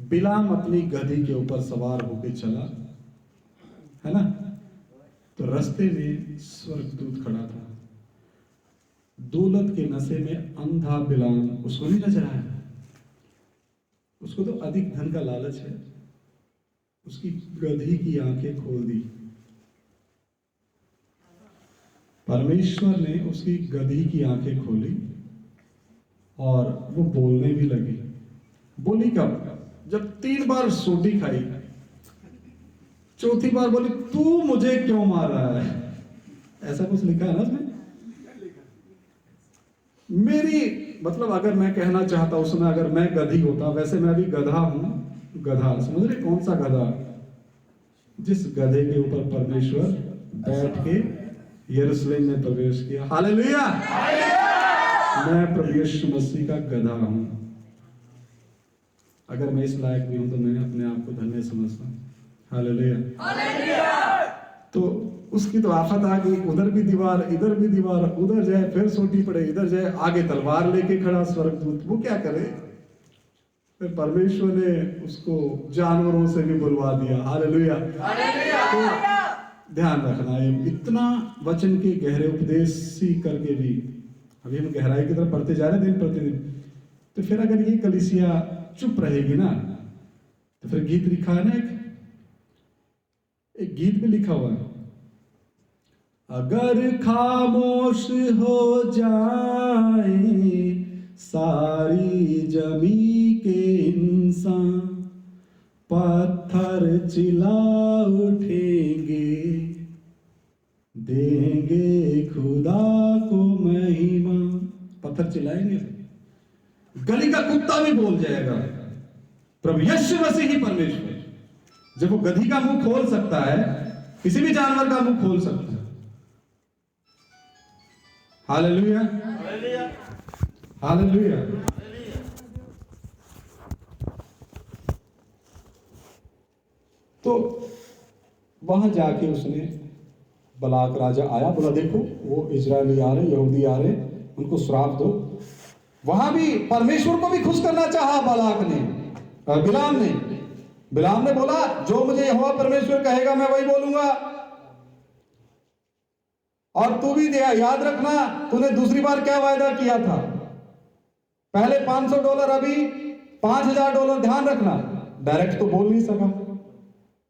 बिलाम अपनी गधी के ऊपर सवार होकर चला, है ना। तो रास्ते में स्वर्गदूत खड़ा था। दौलत के नशे में अंधा बिलाम उसको नहीं नजर आया। उसको तो अधिक धन का लालच है। उसकी गधी की आंखें खोल दी। परमेश्वर ने उसकी गधी की आंखें खोली और वो बोलने भी लगी। बोली कब? जब 3 बार सोटी खाई, चौथी बार बोली तू मुझे क्यों मार रहा है? ऐसा कुछ लिखा है ना उसमें। मेरी मतलब अगर मैं कहना चाहता उसमें, अगर मैं गधी होता, वैसे मैं भी गधा हूं। गधा समझ रहे? कौन सा गधा? जिस गधे के ऊपर परमेश्वर बैठ के यरूशलेम में प्रवेश किया। हालेलुया! मैं प्रभु यीशु मसीह का गधा हूं। अगर मैं इस लायक भी हूं तो मैं अपने आप को धन्य समझता हूं। हालेलुया! तो उसकी तो आफत आ गई। उधर भी दीवार, इधर भी दीवार, उधर जाए फिर सोटी पड़े, इधर जाए, आगे तलवार लेके खड़ा स्वर्गदूत। वो क्या करे? फिर परमेश्वर ने उसको जानवरों से भी बुलवा दिया। हालेलुया! तो ध्यान रखना है, इतना वचन के गहरे उपदेश सी करके भी अभी हम गहराई की तरफ बढ़ते जा रहे हैं दिन प्रतिदिन। तो फिर अगर ये कलीसिया चुप रहेगी ना, तो फिर गीत लिखा है ना, एक गीत भी लिखा हुआ है, अगर खामोश हो जाए सारी जमी के इंसान, पत्थर चिल्ला उठेंगे, देंगे खुदा को महिमा। पत्थर चिल्लाएंगे, गली का कुत्ता भी बोल जाएगा प्रभु यीशु मसीह ही परमेश्वर। जब वो गधी का मुंह खोल सकता है, किसी भी जानवर का मुंह खोल सकता है। हालेलुया! हालेलुया! तो वहां जाके उसने, बलाक राजा आया, बोला देखो वो इजरायली आ रहे, यहूदी आ रहे, उनको श्राप दो। वहां भी परमेश्वर को भी खुश करना चाहा बलाक ने, बिलाम ने बोला जो मुझे यहोवा परमेश्वर कहेगा मैं वही बोलूंगा। और तू भी याद रखना, तूने दूसरी बार क्या वायदा किया था? पहले $500, अभी $5000। ध्यान रखना, डायरेक्ट तो बोल नहीं सका,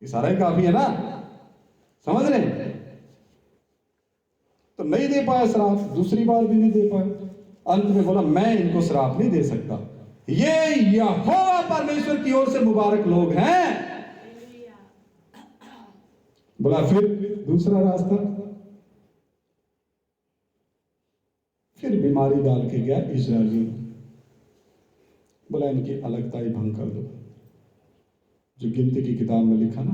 इशारा ही काफी है ना, समझ रहे? तो नहीं दे पाया श्राप, दूसरी बार भी नहीं दे पाया। अंत में बोला मैं इनको श्राप नहीं दे सकता, ये यहोवा परमेश्वर की ओर से मुबारक लोग हैं। बोला फिर दूसरा रास्ता, फिर बीमारी डाल के गया इजरायली। बोला इनकी अलगताई भंग कर दो। जो गिनती की किताब में लिखा ना,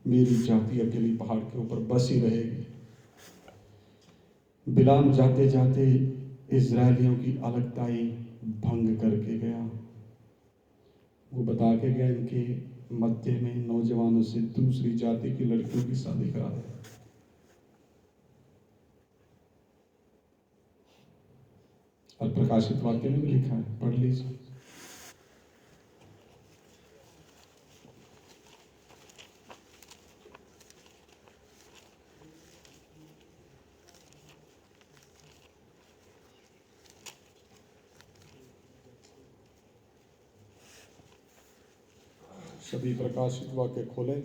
मेरी जाति अकेली पहाड़ के ऊपर बसी रहेगी। बिलाम जाते जाते इजरायलियों की अलगताई भंग करके गया। वो बता के गया इनके मध्य में नौजवानों से दूसरी जाति की लड़कियों की शादी करा दे। और प्रकाशित वाक्य में भी लिखा है, पढ़ लीजिए। सभी प्रकाशित वाक्य खोलें।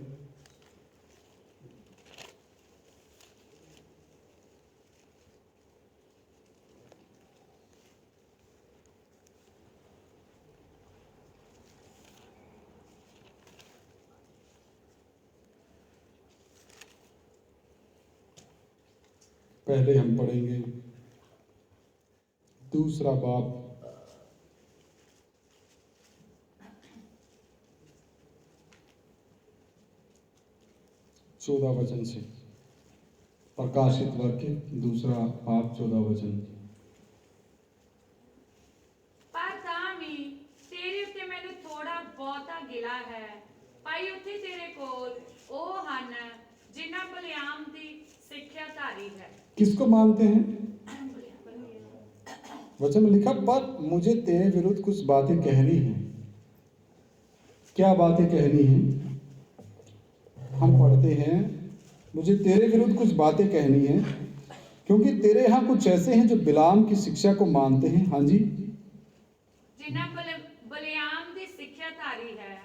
पहले हम पढ़ेंगे दूसरा बाब 14 वचन से। प्रकाशित वाक्य दूसरा बाब 14 वचन। पर तामी तेरे उत्ते मैंने थोड़ा बहुता गिला है, पाई उत्थे तेरे कोल ओ हन जिन्हां बलियाम दी सिक्ख्या धारी है। किसको मानते हैं? वचन में लिखा, पर मुझे तेरे विरुद्ध कुछ बातें कहनी है। क्या बातें कहनी है। हम पढ़ते हैं, मुझे तेरे विरुद्ध कुछ बातें कहनी है, क्योंकि तेरे यहाँ कुछ ऐसे हैं जो बिलाम की शिक्षा को मानते हैं। हाँ जी, ਜਿਨ੍ਹਾਂ ਬਲਿਆਮ ਦੀ ਸਿੱਖਿਆ ਧਾਰੀ ਹੈ,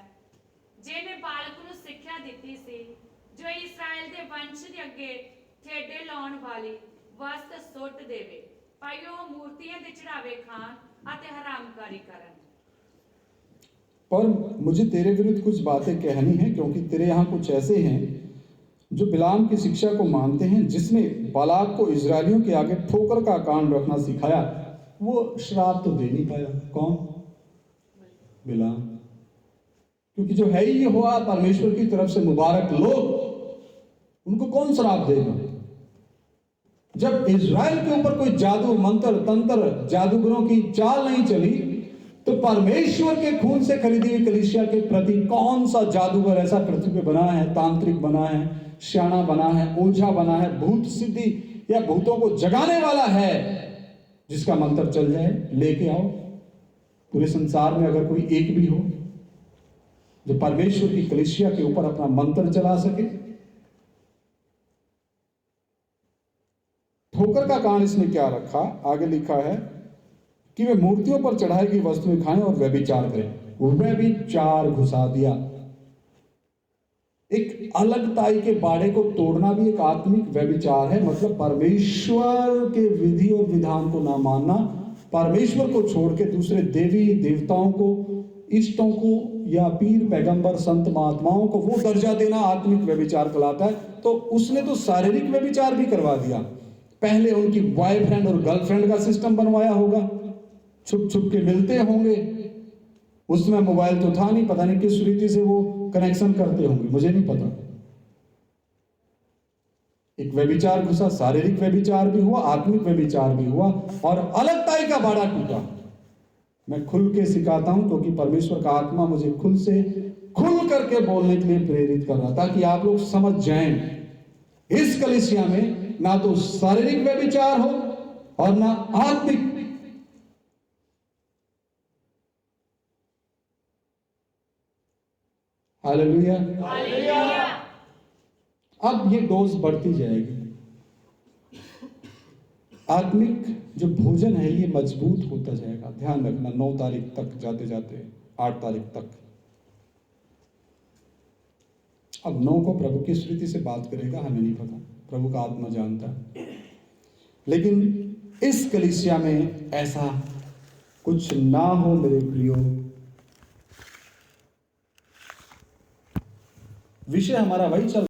ਜਿਹਨੇ ਬਾਲਕ ਨੂੰ ਸਿੱਖਿਆ ਦਿੱਤੀ ਸੀ, ਜੋ ਇਸਰਾਇਲ ਦੇ ਵੰਸ਼ ਦੇ ਅੱਗੇ ਠੇਡੇ ਲਾਉਣ ਵਾਲੀ ਵਸਤ ਸੁੱਟ ਦੇਵੇ, ਭਾਈ ਉਹ ਮੂਰਤੀਆਂ ਦੇ ਚੜਾਵੇ ਖਾਣ ਅਤੇ ਹਰਾਮਕਾਰੀ ਕਰਨ। पर मुझे तेरे विरुद्ध कुछ बातें कहनी है, क्योंकि तेरे यहाँ कुछ ऐसे हैं जो बिलाम की शिक्षा को मानते हैं, जिसने बालाक को इजरायलियों के आगे ठोकर का कान रखना सिखाया। वो श्राप तो दे नहीं पाया। कौन? बिलाम। क्योंकि जो है ही हुआ परमेश्वर की तरफ से मुबारक लोग, उनको कौन श्राप देगा? जब इजराइल के ऊपर कोई जादू मंत्र तंत्र जादूगरों की चाल नहीं चली, तो परमेश्वर के खून से खरीदी हुई कलीसिया के प्रति कौन सा जादूगर ऐसा पृथ्वी पे बना है, तांत्रिक बना है, श्याना बना है, ओझा बना है, भूत सिद्धि या भूतों को जगाने वाला है, जिसका मंत्र चल जाए? लेके आओ। पूरे संसार में अगर कोई एक भी हो जो परमेश्वर की कलीसिया के ऊपर अपना मंत्र चला सके। ठोकर का कान इसने क्या रखा? आगे लिखा है कि वे मूर्तियों पर चढ़ाई गई वस्तुएं खाएं और व्यभिचार करें। व्यभिचार घुसा दिया। एक अलगताई के बाड़े को तोड़ना भी एक आत्मिक व्यभिचार है। मतलब परमेश्वर के विधि और विधान को ना मानना, परमेश्वर को छोड़ के दूसरे देवी देवताओं को, इष्टों को या पीर पैगंबर संत महात्माओं को वो दर्जा देना आत्मिक व्यभिचार कहलाता है। तो उसने तो शारीरिक व्यभिचार भी करवा दिया। पहले उनकी बॉयफ्रेंड और गर्लफ्रेंड का सिस्टम बनवाया होगा, छुप छुप के मिलते होंगे। उसमें मोबाइल तो था नहीं, पता नहीं किस रीति से वो कनेक्शन करते होंगे, मुझे नहीं पता। एक व्यभिचार घुसा, शारीरिक व्यभिचार भी हुआ, आत्मिक व्यभिचार भी हुआ, और अलगताई का बाड़ा टूटा। मैं खुल के सिखाता हूं क्योंकि परमेश्वर का आत्मा मुझे खुल करके बोलने के लिए प्रेरित कर रहा, ताकि आप लोग समझ जाएं इस कलीसिया में ना तो शारीरिक व्यभिचार हो और ना आत्मिक। हालेलुया। अब ये डोज बढ़ती जाएगी। आत्मिक जो भोजन है ये मजबूत होता जाएगा। ध्यान रखना, 9 तारीख तक जाते जाते 8 तारीख तक। अब 9 को प्रभु की स्मृति से बात करेगा, हमें नहीं पता, प्रभु का आत्मा जानता है। लेकिन इस कलीसिया में ऐसा कुछ ना हो मेरे प्रियो। विषय हमारा वही चल